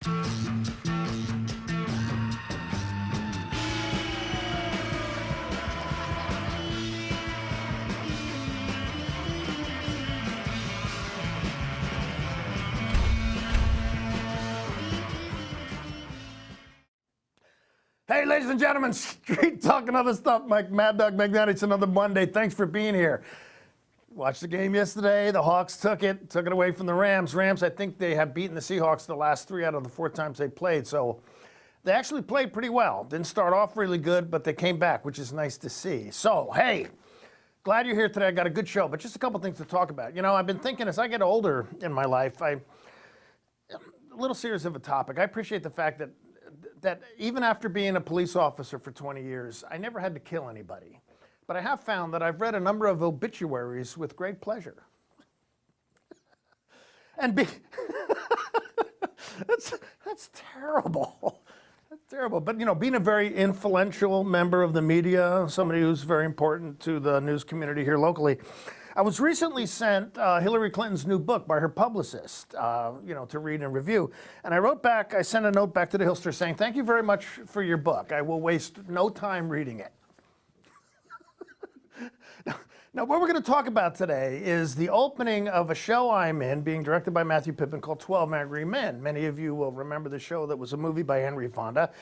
Hey, ladies and gentlemen, Street Talk and other stuff. Mad Dog Magnetic. It's another Monday. Thanks for being here. Watched the game yesterday. The Hawks took it away from the Rams. Rams, I think they have beaten the Seahawks the last 3 out of the 4 times they played. So they actually played pretty well. Didn't start off really good, but they came back, which is nice to see. So, hey, glad you're here today. I got a good show, but just a couple things to talk about. You know, I've been thinking as I get older in my life, a little serious of a topic. I appreciate the fact that even after being a police officer for 20 years, I never had to kill anybody. But I have found that I've read a number of obituaries with great pleasure. And that's terrible. That's terrible. But, you know, being a very influential member of the media, somebody who's very important to the news community here locally, I was recently sent Hillary Clinton's new book by her publicist, to read and review. And I sent a note back to the Hillster saying, thank you very much for your book. I will waste no time reading it. Now, what we're going to talk about today is the opening of a show I'm in, being directed by Matthew Pippin, called 12 Angry Men. Many of you will remember the show that was a movie by Henry Fonda.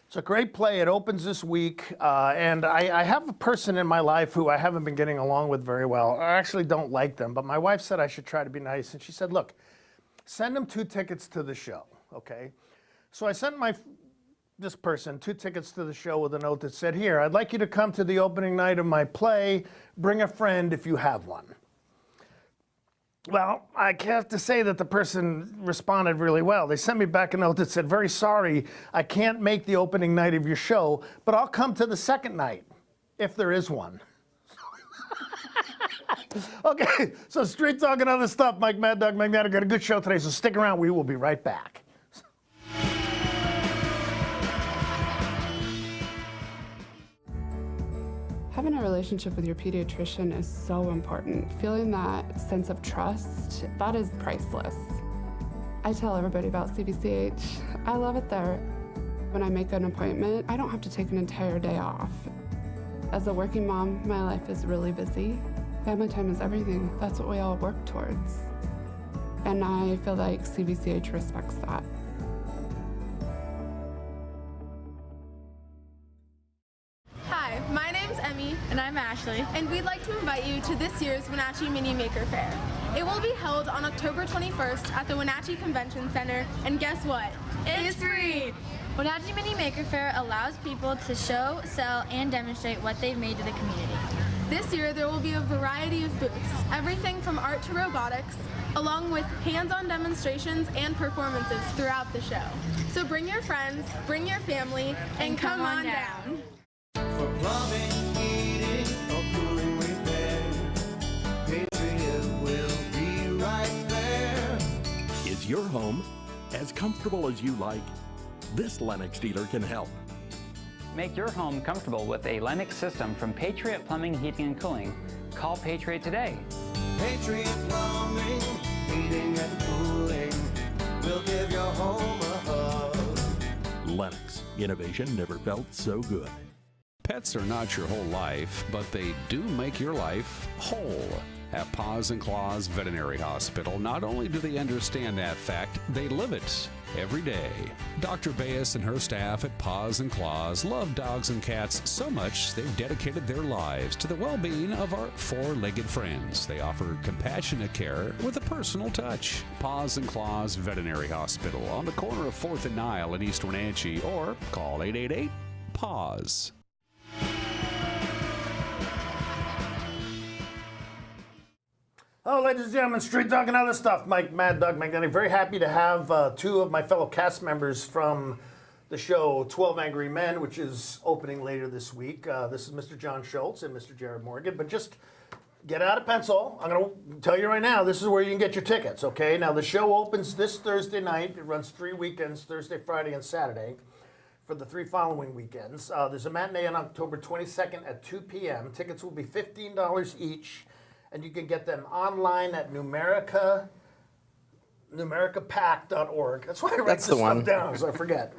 It's a great play. It opens this week, and I have a person in my life who I haven't been getting along with very well. I actually don't like them, but my wife said I should try to be nice, and she said, look, send them 2 tickets to the show, okay? So I sent this person 2 tickets to the show with a note that said, here, I'd like you to come to the opening night of my play. Bring a friend if you have one. Well, I have to say that the person responded really well. They sent me back a note that said, very sorry, I can't make the opening night of your show, but I'll come to the second night, if there is one. Okay, so Street Talk and other stuff. Mike Mad Dog Magnetic got a good show today, so stick around. We will be right back. Having a relationship with your pediatrician is so important. Feeling that sense of trust, that is priceless. I tell everybody about CBCH. I love it there. When I make an appointment, I don't have to take an entire day off. As a working mom, my life is really busy. Family time is everything. That's what we all work towards. And I feel like CBCH respects that. And I'm Ashley, and we'd like to invite you to this year's Wenatchee Mini Maker Fair. It will be held on October 21st at the Wenatchee Convention Center, and guess what? It's free! Wenatchee Mini Maker Fair allows people to show, sell, and demonstrate what they've made to the community. This year there will be a variety of booths, everything from art to robotics, along with hands-on demonstrations and performances throughout the show. So bring your friends, bring your family, and come on down. For plumbing, heating, or cooling repair, Patriot will be right there. Is your home as comfortable as you like? This Lennox dealer can help. Make your home comfortable with a Lennox system from Patriot Plumbing, Heating, and Cooling. Call Patriot today. Patriot Plumbing, Heating, and Cooling will give your home a hug. Lennox, innovation never felt so good. Pets are not your whole life, but they do make your life whole. At Paws and Claws Veterinary Hospital, not only do they understand that fact, they live it every day. Dr. Bayes and her staff at Paws and Claws love dogs and cats so much they've dedicated their lives to the well-being of our four-legged friends. They offer compassionate care with a personal touch. Paws and Claws Veterinary Hospital on the corner of 4th and Nile in East Wenatchee, or call 888-PAWS. Oh, ladies and gentlemen, Street Talk and other stuff. Mike Mad Dog Magnetic. Very happy to have 2 of my fellow cast members from the show 12 Angry Men, which is opening later this week. This is Mr. John Schultz and Mr. Jared Morgan. But just get out a pencil. I'm going to tell you right now, this is where you can get your tickets, okay? Now, the show opens this Thursday night. It runs 3 weekends, Thursday, Friday, and Saturday, for the 3 following weekends. There's a matinee on October 22nd at 2 p.m. Tickets will be $15 each. And you can get them online at Numerica numericapack.org. That's why I write That's this the one. stuff down, so I forget.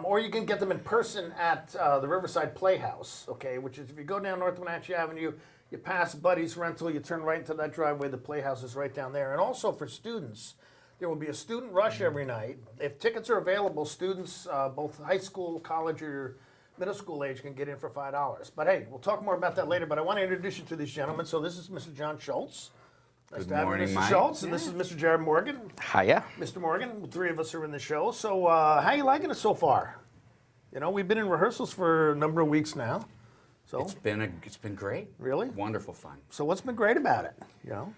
Or you can get them in person at the Riverside Playhouse, okay, which is if you go down North Wenatchee Avenue, you pass Buddy's Rental, you turn right into that driveway, the Playhouse is right down there. And also for students, there will be a student rush every night. If tickets are available, students, both high school, college, or middle school age can get in for $5. But hey, we'll talk more about that later, but I want to introduce you to these gentlemen. So this is Mr. John Schultz. Nice Good to have you, morning, Mr. Mike. Schultz, and this is Mr. Jared Morgan. Hiya. Mr. Morgan, the three of us are in the show. So how you liking it so far? You know, we've been in rehearsals for a number of weeks now. So It's been great. Really? Wonderful fun. So what's been great about it, you know,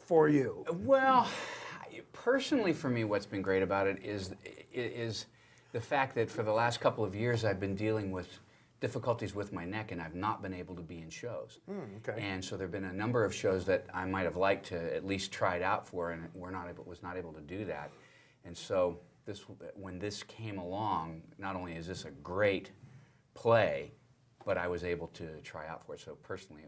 for you? Well, personally for me, what's been great about it is the fact that for the last couple of years I've been dealing with difficulties with my neck and I've not been able to be in shows. Okay. And so there have been a number of shows that I might have liked to at least try it out for and was not able to do that. And so when this came along, not only is this a great play, but I was able to try out for it. So personally,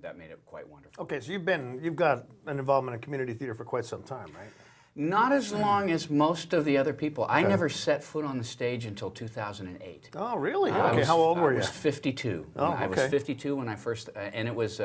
that made it quite wonderful. Okay, so you've got an involvement in community theater for quite some time, right? Not as long as most of the other people. I never set foot on the stage until 2008. Oh, really? Okay, how old were you? I was 52. Oh, I was okay. 52 when I first, and it was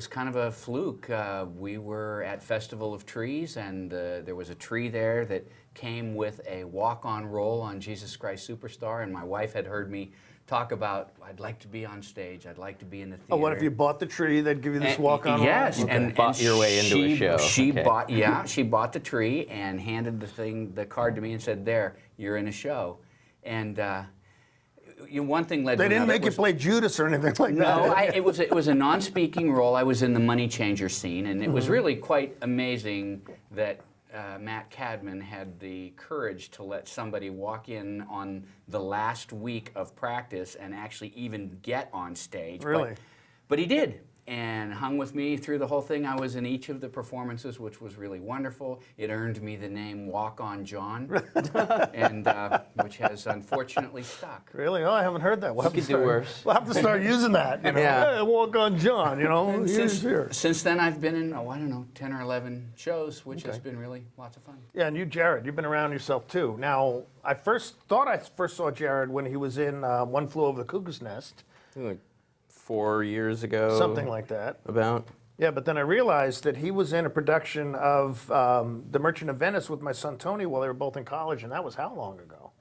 kind of a fluke. We were at Festival of Trees, and there was a tree there that came with a walk-on role on Jesus Christ Superstar, and my wife had heard me talk about, I'd like to be on stage, I'd like to be in the theater. Oh, what if you bought the tree? They'd give you this walk-on role? Yes, and Bought your way into a show. She Okay. bought, she bought the tree and handed the card to me and said, "There, you're in a show." And one thing led to They didn't another. make you play Judas or anything like that. No, it was a non-speaking role. I was in the money changer scene, and it was really quite amazing that Matt Cadman had the courage to let somebody walk in on the last week of practice and actually even get on stage. Really? But he did, and hung with me through the whole thing. I was in each of the performances, which was really wonderful. It earned me the name Walk On John, and which has unfortunately stuck. Really? Oh, I haven't heard that. We'll have could to do start, worse. We'll have to start using that. You know? Yeah. Hey, walk on John, you know. And Here's here. since then, I've been in, I don't know, 10 or 11 shows, which has been really lots of fun. Yeah, and you, Jared, you've been around yourself too. Now, I first saw Jared when he was in One Flew Over the Cuckoo's Nest, Like 4 years ago. something like that. About. Yeah, but then I realized that he was in a production of The Merchant of Venice with my son Tony while they were both in college, and that was how long ago?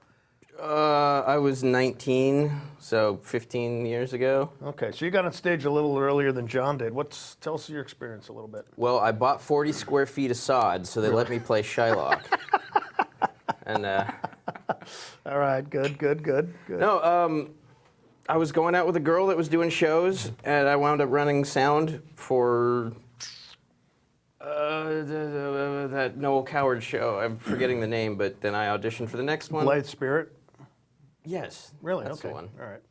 I was 19, so 15 years ago. Okay, so you got on stage a little earlier than John did. Tell us your experience a little bit. Well, I bought 40 square feet of sod, so they let me play Shylock. And All right, good. no, I was going out with a girl that was doing shows, and I wound up running sound for that Noel Coward show. I'm forgetting the name, but then I auditioned for the next one. Light Spirit? Yes. Really? That's okay. the one. All right.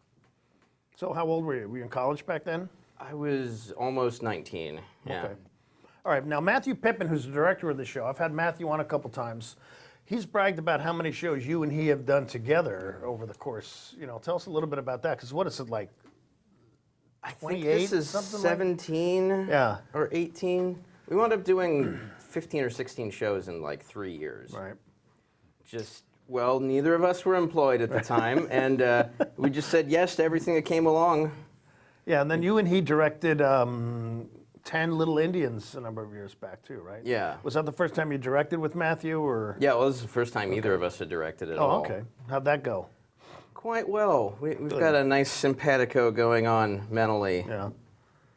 So how old were you? Were you in college back then? I was almost 19. Yeah. Okay. All right. Now, Matthew Pippin, who's the director of the show, I've had Matthew on a couple times. He's bragged about how many shows you and he have done together over the course. You know, tell us a little bit about that, because what is it like? I think 28, this is something like- 17 Yeah. or 18. We wound up doing 15 or 16 shows in like 3 years. Right. Well, neither of us were employed at the time, and we just said yes to everything that came along. Yeah, and then you and he directed 10 Little Indians a number of years back too, right? Yeah. Was that the first time you directed with Matthew, or? Yeah, well, this is the first time either of us had directed at Oh, all. okay. How'd that go? Quite well. We've got a nice simpatico going on mentally. Yeah.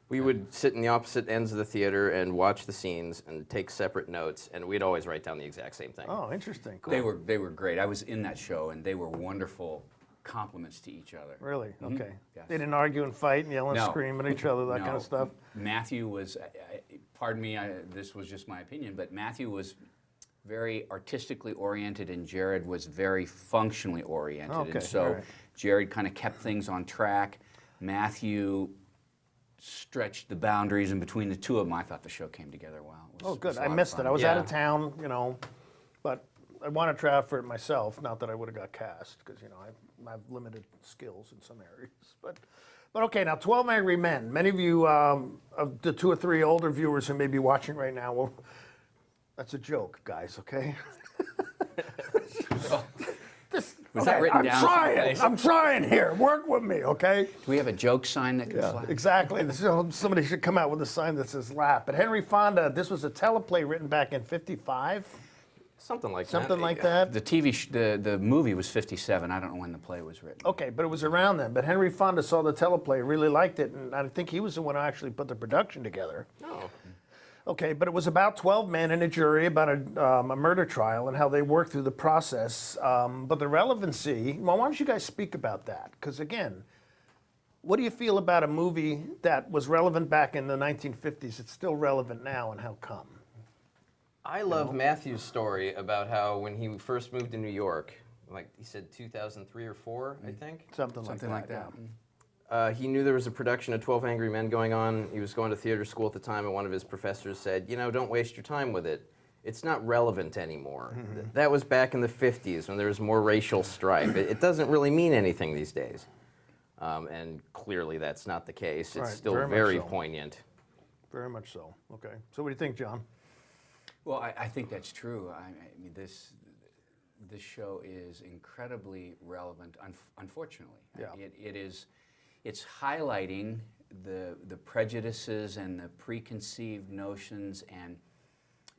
We would sit in the opposite ends of the theater and watch the scenes and take separate notes, and we'd always write down the exact same thing. Oh, interesting. Cool. They were great. I was in that show, and they were wonderful compliments to each other. Really? Okay. Yes. They didn't argue and fight and yell and No. scream at each other, that kind No. of stuff? Matthew was, pardon me, this was just my opinion, but Matthew was very artistically oriented, and Jared was very functionally oriented. Okay, And so all right. Jared kind of kept things on track. Matthew stretched the boundaries in between the two of them. I thought the show came together well. It was- Oh, it good. was a I lot of missed it. fun. I was Yeah. out of town, you know, but I want to try out for it myself. Not that I would have got cast, because, you know, I have limited skills in some areas. But okay, now 12 Angry Men. Many of you, of the 2 or 3 older viewers who may be watching right now, will That's a joke, guys, okay? Was that written down someplace? I'm trying here. Work with me, okay? Do we have a joke sign that can fly? Exactly. Somebody should come out with a sign that says laugh. But Henry Fonda, this was a teleplay written back in 55? Something like that. Something like that? The movie was 57. I don't know when the play was written. Okay, but it was around then. But Henry Fonda saw the teleplay, really liked it, and I think he was the one who actually put the production together. Oh. Okay, but it was about 12 men in a jury about a murder trial and how they worked through the process. But the relevancy, well, why don't you guys speak about that? Because again, what do you feel about a movie that was relevant back in the 1950s? It's still relevant now, and how come? I love Matthew's story about how when he first moved to New York, like he said 2003 or 4, I think? Something like that. He knew there was a production of 12 Angry Men going on. He was going to theater school at the time, and one of his professors said, you know, don't waste your time with it. It's not relevant anymore. That was back in the 50s when there was more racial strife. It doesn't really mean anything these days. And clearly that's not the case. It's still very poignant. Very much so. Okay. So what do you think, John? Well, I think that's true. I mean, this show is incredibly relevant, unfortunately. Yeah. It's highlighting the prejudices and the preconceived notions and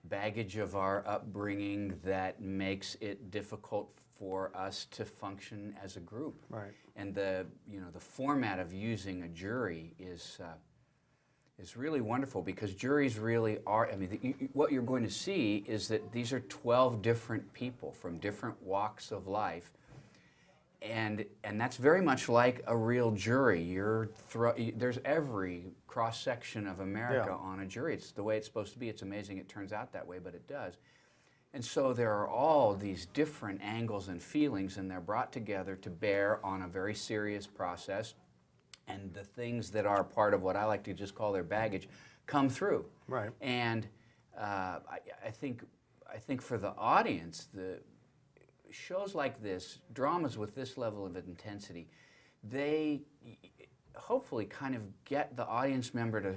baggage of our upbringing that makes it difficult for us to function as a group. Right. And the format of using a jury is really wonderful, because juries really are, I mean, what you're going to see is that these are 12 different people from different walks of life. And that's very much like a real jury. There's every cross-section of America on a jury. It's the way it's supposed to be. It's amazing it turns out that way, but it does. And so there are all these different angles and feelings, and they're brought together to bear on a very serious process. And the things that are part of what I like to just call their baggage come through. Right. And I think for the audience, the shows like this, dramas with this level of intensity, they hopefully kind of get the audience member to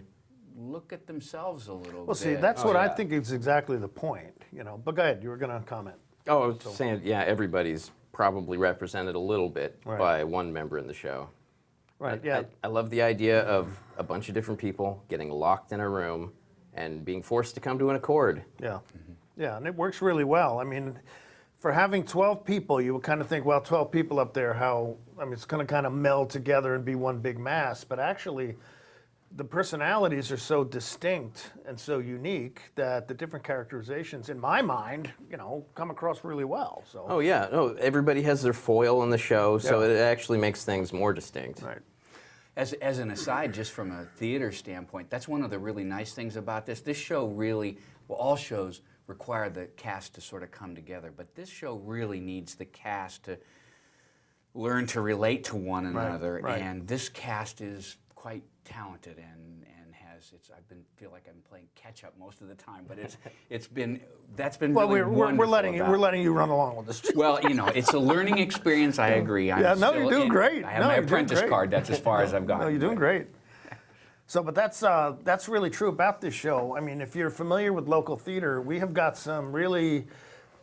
look at themselves a little bit. Well, see, that's what I think is exactly the point, you know. But go ahead, you were going to comment. Oh, I was saying, yeah, everybody's probably represented a little bit by one member in the show. Right, yeah. I love the idea of a bunch of different people getting locked in a room and being forced to come to an accord. Yeah, yeah, and it works really well. I mean, for having 12 people, you would kind of think, well, 12 people up there, it's going to kind of meld together and be one big mass. But actually, the personalities are so distinct and so unique that the different characterizations, in my mind, come across really well. So. Oh yeah, no, everybody has their foil in the show, so it actually makes things more distinct. Right. As an aside, just from a theater standpoint, that's one of the really nice things about this. This show really, well, all shows require the cast to sort of come together, but this show really needs the cast to learn to relate to one another, and this cast is quite talented and feel like I'm playing catch up most of the time, but that's been well, really we're letting you run along with this. Well, it's a learning experience. I agree. You're doing great. I have my apprentice card. That's as far as I've gotten. No, you're doing great. So, but that's really true about this show. I mean, if you're familiar with local theater, we have got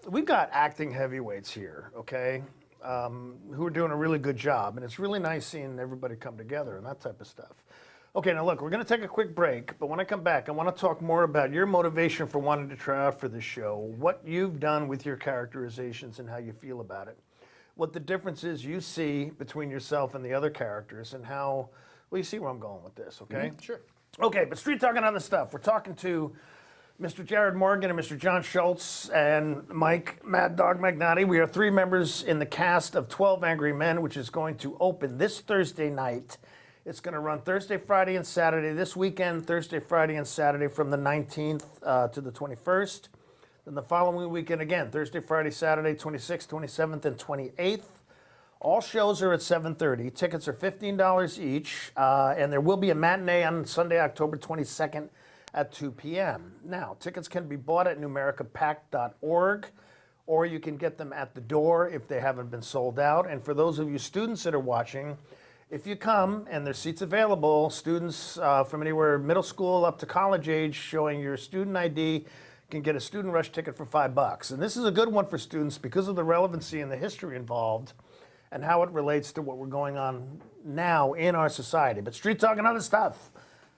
we've got acting heavyweights here, okay, who are doing a really good job, and it's really nice seeing everybody come together and that type of stuff. Okay, now look, we're going to take a quick break, but when I come back, I want to talk more about your motivation for wanting to try out for this show, what you've done with your characterizations and how you feel about it, what the differences you see between yourself and the other characters, and how, well, you see where I'm going with this, okay? Sure. Okay, but street talking other stuff. We're talking to Mr. Jared Morgan and Mr. John Schultz and Mike Mad Dog Magnati. We are 3 members in the cast of 12 Angry Men, which is going to open this Thursday night. It's going to run Thursday, Friday, and Saturday. This weekend, Thursday, Friday, and Saturday from the 19th to the 21st. Then the following weekend again, Thursday, Friday, Saturday, 26th, 27th, and 28th. All shows are at 7:30. Tickets are $15 each, and there will be a matinee on Sunday, October 22nd at 2 p.m. Now, tickets can be bought at numericapact.org, or you can get them at the door if they haven't been sold out. And for those of you students that are watching, if you come and there's seats available, students from anywhere middle school up to college age showing your student ID can get a student rush ticket for $5. And this is a good one for students because of the relevancy and the history involved and how it relates to what we're going on now in our society. But Street Talk and other stuff.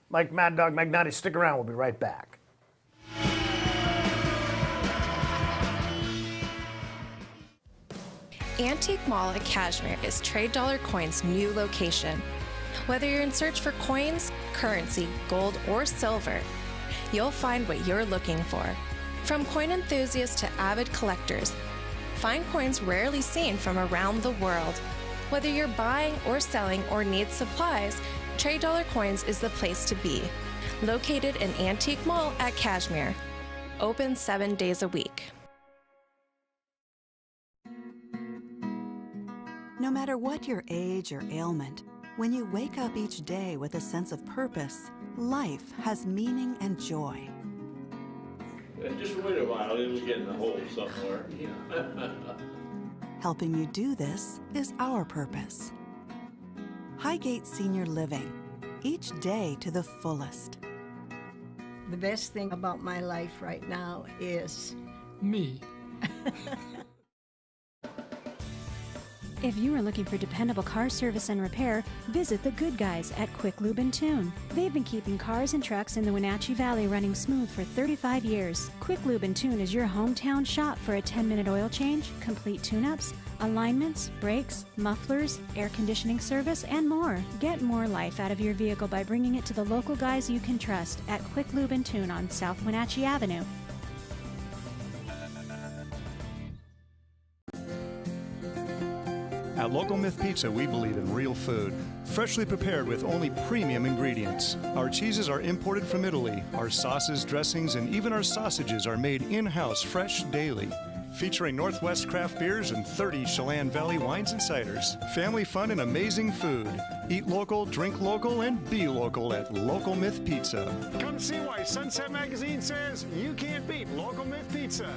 Mike Mad Dog Magnati, stick around. We'll be right back. Antique Mall at Cashmere is Trade Dollar Coins' new location. Whether you're in search for coins, currency, gold, or silver, you'll find what you're looking for. From coin enthusiasts to avid collectors, find coins rarely seen from around the world. Whether you're buying or selling or need supplies, Trade Dollar Coins is the place to be. Located in Antique Mall at Cashmere. Open 7 days a week. No matter what your age or ailment, when you wake up each day with a sense of purpose, life has meaning and joy. Just wait a while, it'll get in the hole somewhere. Helping you do this is our purpose. Highgate Senior Living, each day to the fullest. The best thing about my life right now is me. If you are looking for dependable car service and repair, visit the good guys at Quick Lube and Tune. They've been keeping cars and trucks in the Wenatchee Valley running smooth for 35 years. Quick Lube and Tune is your hometown shop for a 10-minute oil change, complete tune-ups, alignments, brakes, mufflers, air conditioning service, and more. Get more life out of your vehicle by bringing it to the local guys you can trust at Quick Lube and Tune on South Wenatchee Avenue. At Local Myth Pizza, we believe in real food, freshly prepared with only premium ingredients. Our cheeses are imported from Italy. Our sauces, dressings, and even our sausages are made in-house fresh daily. Featuring Northwest craft beers and 30 Chelan Valley wines and ciders. Family fun and amazing food. Eat local, drink local, and be local at Local Myth Pizza. Come see why Sunset Magazine says you can't beat Local Myth Pizza.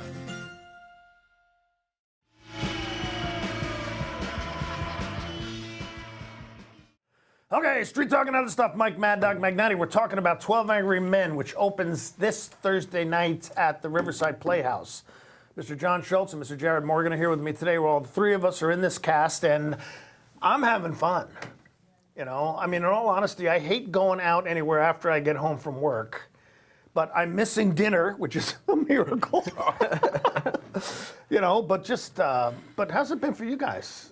Okay, Street Talk and other stuff. Mike Mad Dog Magnati. We're talking about 12 Angry Men, which opens this Thursday night at the Riverside Playhouse. Mr. John Schultz and Mr. Jared Morgan are here with me today. Well, all three of us are in this cast, and I'm having fun. You know, I mean, in all honesty, I hate going out anywhere after I get home from work, but I'm missing dinner, which is a miracle. You know, but just, but how's it been for you guys?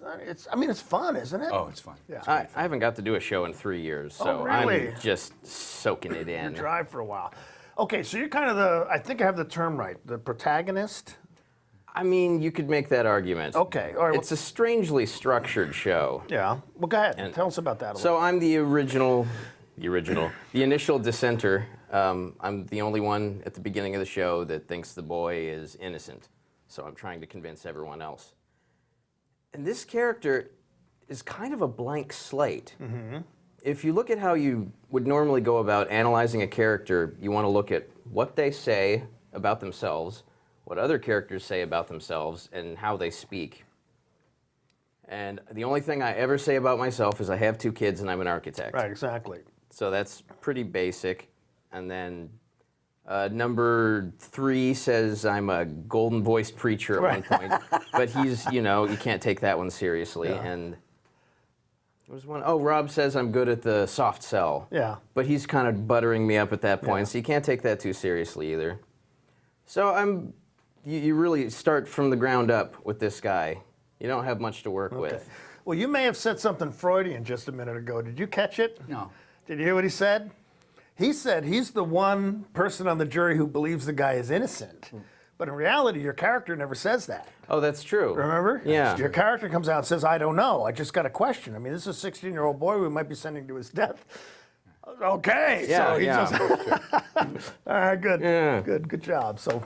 I mean, it's fun, isn't it? Oh, it's fun. Yeah. I haven't got to do a show in 3 years, so really? I'm just soaking it in. You drive for a while. Okay, so you're kind of I think I have the term right, the protagonist? I mean, you could make that argument. Okay, all right. It's a strangely structured show. Yeah, well, go ahead. And tell us about that a little. So I'm the initial dissenter. I'm the only one at the beginning of the show that thinks the boy is innocent. So I'm trying to convince everyone else. And this character is kind of a blank slate. Mm-hmm. If you look at how you would normally go about analyzing a character, you want to look at what they say about themselves, what other characters say about themselves, and how they speak. And the only thing I ever say about myself is I have 2 kids and I'm an architect. Right, exactly. So that's pretty basic. And then number 3 says I'm a golden voiced preacher at one point, but he's, you know, you can't take that one seriously. Yeah. And there was one, oh, Rob says I'm good at the soft sell. Yeah. But he's kind of buttering me up at that point, so you can't take that too seriously either. So you really start from the ground up with this guy. You don't have much to work with. Well, you may have said something Freudian just a minute ago. Did you catch it? No. Did you hear what he said? He said he's the one person on the jury who believes the guy is innocent. But in reality, your character never says that. Oh, that's true. Remember? Yeah. Your character comes out and says, I don't know. I just got a question. I mean, this is a 16-year-old boy we might be sending to his death. Okay. Yeah, so he yeah. just... All right, good. Yeah. Good job. So,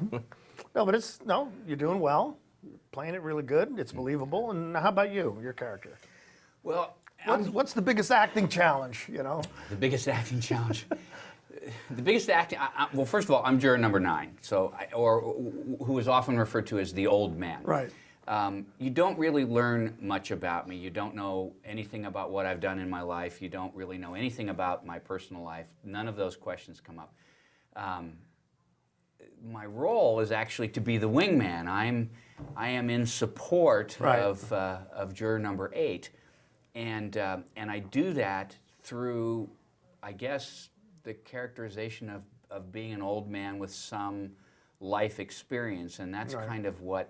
no, but you're doing well. You're playing it really good. It's believable. And how about you, your character? Well, what's the biggest acting challenge, you know? The biggest acting challenge. The biggest acting. Well, first of all, I'm juror number 9, or who is often referred to as the old man. Right. You don't really learn much about me. You don't know anything about what I've done in my life. You don't really know anything about my personal life. None of those questions come up. my role is actually to be the wingman. I am in support of juror number 8, and I do that through, I guess, the characterization of being an old man with some life experience, and that's kind of what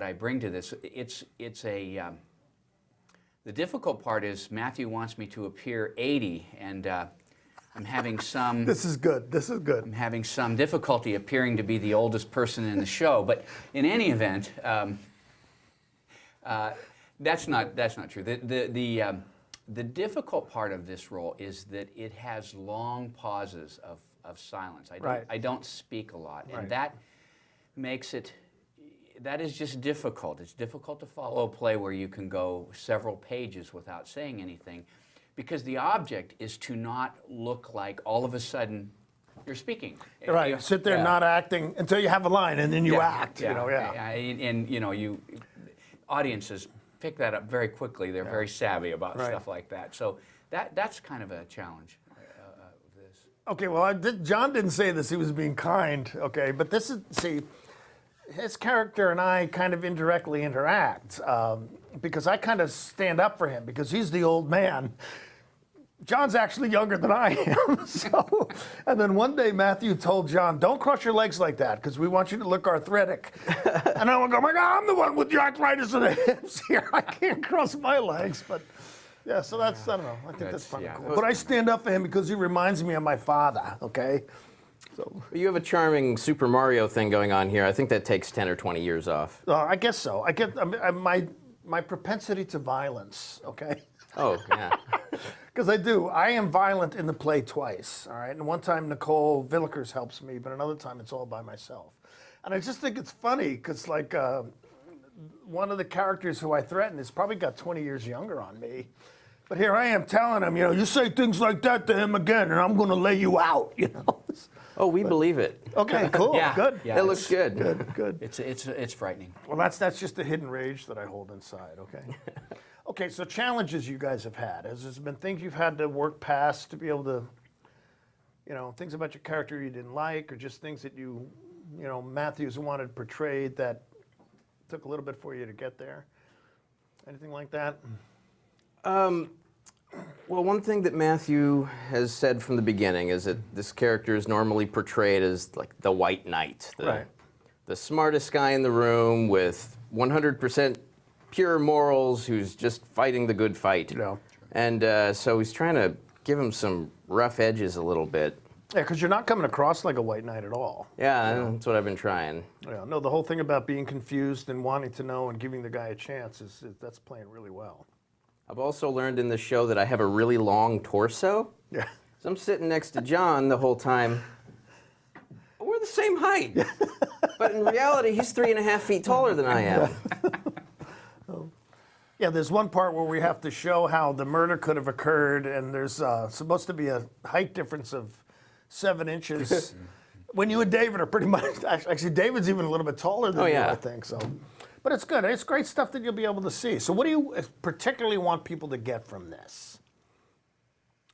I bring to this. The difficult part is Matthew wants me to appear 80, and I'm having some. This is good. This is good. I'm having some difficulty appearing to be the oldest person in the show, but in any event, that's not true. The difficult part of this role is that it has long pauses of silence. I don't speak a lot, and that makes it. That is just difficult. It's difficult to follow a play where you can go several pages without saying anything, because the object is to not look like all of a sudden you're speaking. Right. You sit there not acting until you have a line, and then you act. And audiences pick that up very quickly. They're very savvy about stuff like that. So that's kind of a challenge. Okay. Well, John didn't say this. He was being kind. Okay. But this is his character and I kind of indirectly interact because I kind of stand up for him because he's the old man. John's actually younger than I am. And then one day Matthew told John, "Don't cross your legs like that because we want you to look arthritic." And I would go, "My God, I'm the one with the arthritis in the hips here. I can't cross my legs." But yeah, so I don't know. I think that's kind of cool. But I stand up for him because he reminds me of my father, okay? So you have a charming Super Mario thing going on here. I think that takes 10 or 20 years off. I guess so. I get my propensity to violence, okay? Oh, yeah. Because I do. I am violent in the play twice, all right? And one time Nicole Villikers helps me, but another time it's all by myself. And I just think it's funny because, like, one of the characters who I threaten has probably got 20 years younger on me. But here I am telling him, you say things like that to him again, and I'm going to lay you out, Oh, we believe it. Okay, cool, good. Yeah, it looks good. Good. It's frightening. Well, that's just the hidden rage that I hold inside, okay? Okay, so challenges you guys have had. Has there been things you've had to work past to be able to, things about your character you didn't like, or just things that Matthews wanted portrayed that took a little bit for you to get there? Anything like that? Well, one thing that Matthew has said from the beginning is that this character is normally portrayed as like the white knight, the smartest guy in the room with 100% pure morals who's just fighting the good fight. And so he's trying to give him some rough edges a little bit. Yeah, because you're not coming across like a white knight at all. Yeah, that's what I've been trying. Yeah, no, the whole thing about being confused and wanting to know and giving the guy a chance that's playing really well. I've also learned in the show that I have a really long torso. Yeah. So I'm sitting next to John the whole time. We're the same height. But in reality, he's 3.5 feet taller than I am. Yeah, there's one part where we have to show how the murder could have occurred, and there's supposed to be a height difference of 7 inches. When you and David are pretty much, actually David's even a little bit taller than you, I think. So. But it's good. It's great stuff that you'll be able to see. So what do you particularly want people to get from this?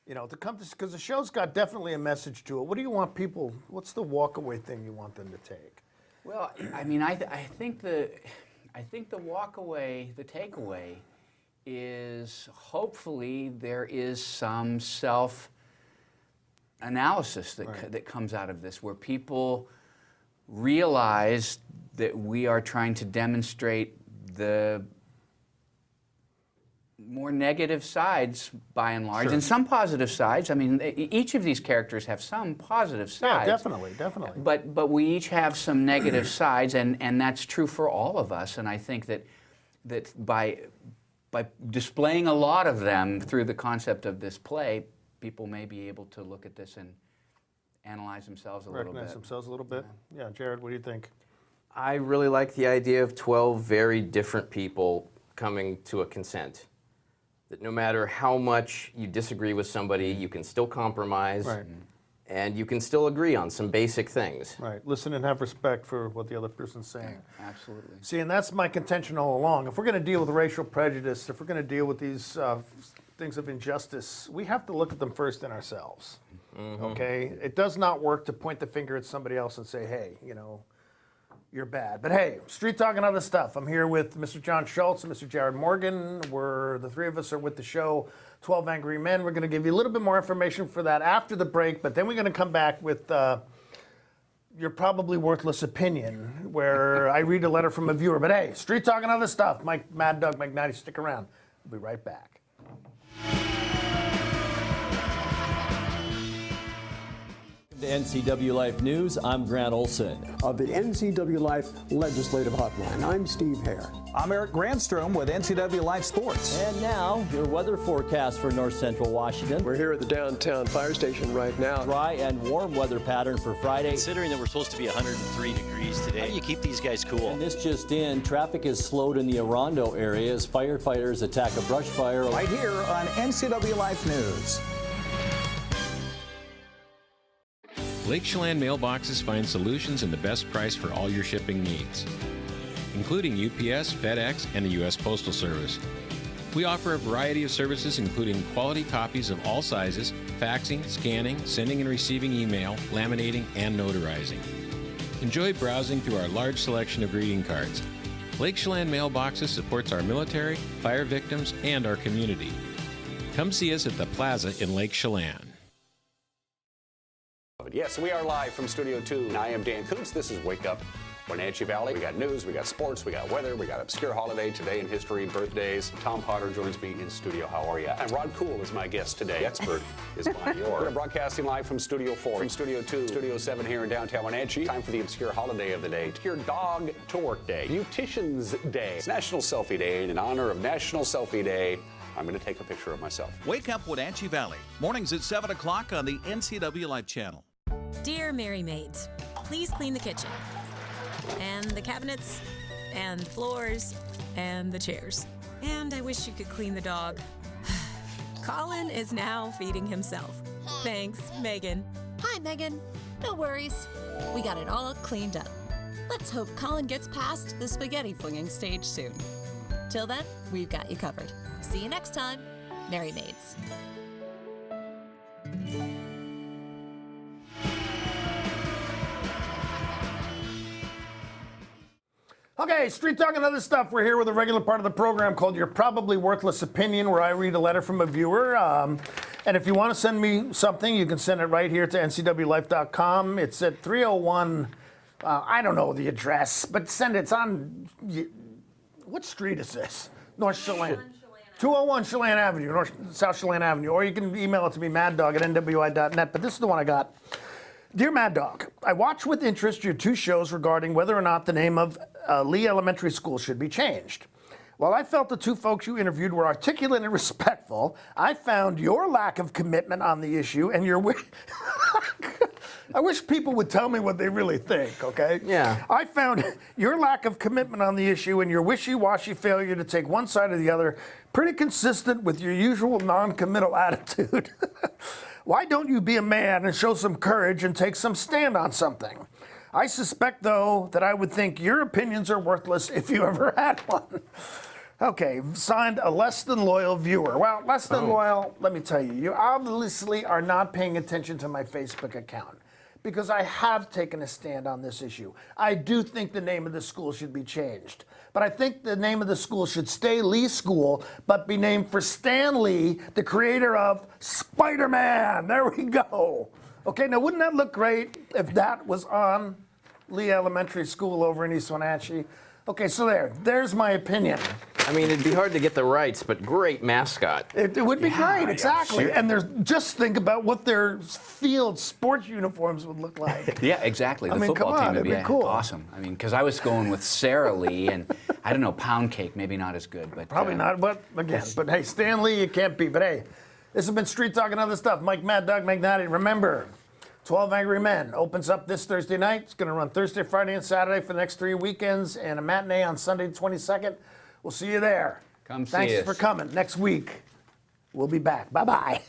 To come to, because the show's got definitely a message to it. What do you want people, what's the walk-away thing you want them to take? Well, I mean, I think the walk-away, the takeaway is hopefully there is some self-analysis that comes out of this, where people realize that we are trying to demonstrate the more negative sides, by and large, and some positive sides. I mean, each of these characters have some positive sides. Yeah, definitely. But we each have some negative sides, and that's true for all of us. And I think that by displaying a lot of them through the concept of this play, people may be able to look at this and analyze themselves a little bit. Recognize themselves a little bit. Yeah, Jared, what do you think? I really like the idea of 12 very different people coming to a consent. That no matter how much you disagree with somebody, you can still compromise, and you can still agree on some basic things. Right. Listen and have respect for what the other person's saying. Absolutely. See, and that's my contention all along. If we're going to deal with racial prejudice, if we're going to deal with these things of injustice, we have to look at them first in ourselves. Okay? It does not work to point the finger at somebody else and say, hey, you know, you're bad. But hey, Street Talk and other stuff. I'm here with Mr. John Schultz and Mr. Jared Morgan. The three of us are with the show 12 Angry Men. We're going to give you a little bit more information for that after the break, but then we're going to come back with your probably worthless opinion, where I read a letter from a viewer. But hey, Street Talk and other stuff. Mad Dog McNally, stick around. We'll be right back. To NCW Life News, I'm Grant Olson. Of the NCW Life Legislative Hotline, I'm Steve Hare. I'm Eric Grandstrom with NCW Life Sports. And now, your weather forecast for north central Washington. We're here at the downtown fire station right now. Dry and warm weather pattern for Friday. Considering that we're supposed to be 103 degrees today, how do you keep these guys cool? And this just in, traffic is slowed in the Orondo area as firefighters attack a brush fire. Right here on NCW Life News. Lake Chelan mailboxes find solutions and the best price for all your shipping needs, including UPS, FedEx, and the U.S. Postal Service. We offer a variety of services including quality copies of all sizes, faxing, scanning, sending and receiving email, laminating, and notarizing. Enjoy browsing through our large selection of greeting cards. Lake Chelan mailboxes supports our military, fire victims, and our community. Come see us at the Plaza in Lake Chelan. Yes, we are live from Studio 2. And I am Dan Koontz. This is Wake Up Wenatchee Valley. We got news, we got sports, we got weather, we got obscure holiday, today in history, birthdays. Tom Potter joins me in studio. How are you? And Rod Cool is my guest today. The expert is Bonnie Orr. We're broadcasting live from Studio 4, from Studio 2, Studio 7 here in downtown Wenatchee. Time for the obscure holiday of the day. Your dog to work day. Beautician's Day. It's National Selfie Day, and in honor of National Selfie Day, I'm going to take a picture of myself. Wake Up Wenatchee Valley. Mornings at 7 o'clock on the NCW Live channel. Dear Mary Maids, please clean the kitchen, and the cabinets, and the floors, and the chairs. And I wish you could clean the dog. Colin is now feeding himself. Thanks, Megan. Hi, Megan. No worries. We got it all cleaned up. Let's hope Colin gets past the spaghetti flinging stage soon. Till then, we've got you covered. See you next time. Mary Maids. Okay, Street Talk and other stuff. We're here with a regular part of the program called Your Probably Worthless Opinion, where I read a letter from a viewer. And if you want to send me something, you can send it right here to ncwlife.com. It's at 301, I don't know the address, but send it. It's on, what street is this? North Chelan. 201 Chelan Avenue, South Chelan Avenue. Or you can email it to me, maddog@nwi.net. But this is the one I got. Dear Mad Dog, I watch with interest your two shows regarding whether or not the name of Lee Elementary School should be changed. While I felt the two folks you interviewed were articulate and respectful, I found your lack of commitment on the issue and your I wish people would tell me what they really think, okay? Yeah. I found your lack of commitment on the issue and your wishy-washy failure to take one side or the other pretty consistent with your usual non-committal attitude. Why don't you be a man and show some courage and take some stand on something? I suspect, though, that I would think your opinions are worthless if you ever had one. Okay, signed a less than loyal viewer. Well, less than loyal, let me tell you, you obviously are not paying attention to my Facebook account because I have taken a stand on this issue. I do think the name of the school should be changed. But I think the name of the school should stay Lee School, but be named for Stan Lee, the creator of Spider-Man. There we go. Okay, now wouldn't that look great if that was on Lee Elementary School over in East Wenatchee? Okay, so there's my opinion. I mean, it'd be hard to get the rights, but great mascot. It would be great, exactly. Sure. And just think about what their field sports uniforms would look like. Yeah, exactly. The I mean, football come on, team would it'd be cool. Awesome. I mean, because I was going with Sarah Lee, and I don't know, pound cake, maybe not as good, but probably not. But again, but hey, Stan Lee, you can't beat. But hey, this has been Street Talk and other stuff. Mike, Mad Dog, McNally. Remember, 12 Angry Men opens up this Thursday night. It's going to run Thursday, Friday, and Saturday for the next 3 weekends, and a matinee on Sunday, the 22nd. We'll see you there. Come see Thanks us. for coming. Next week, we'll be back. Bye-bye.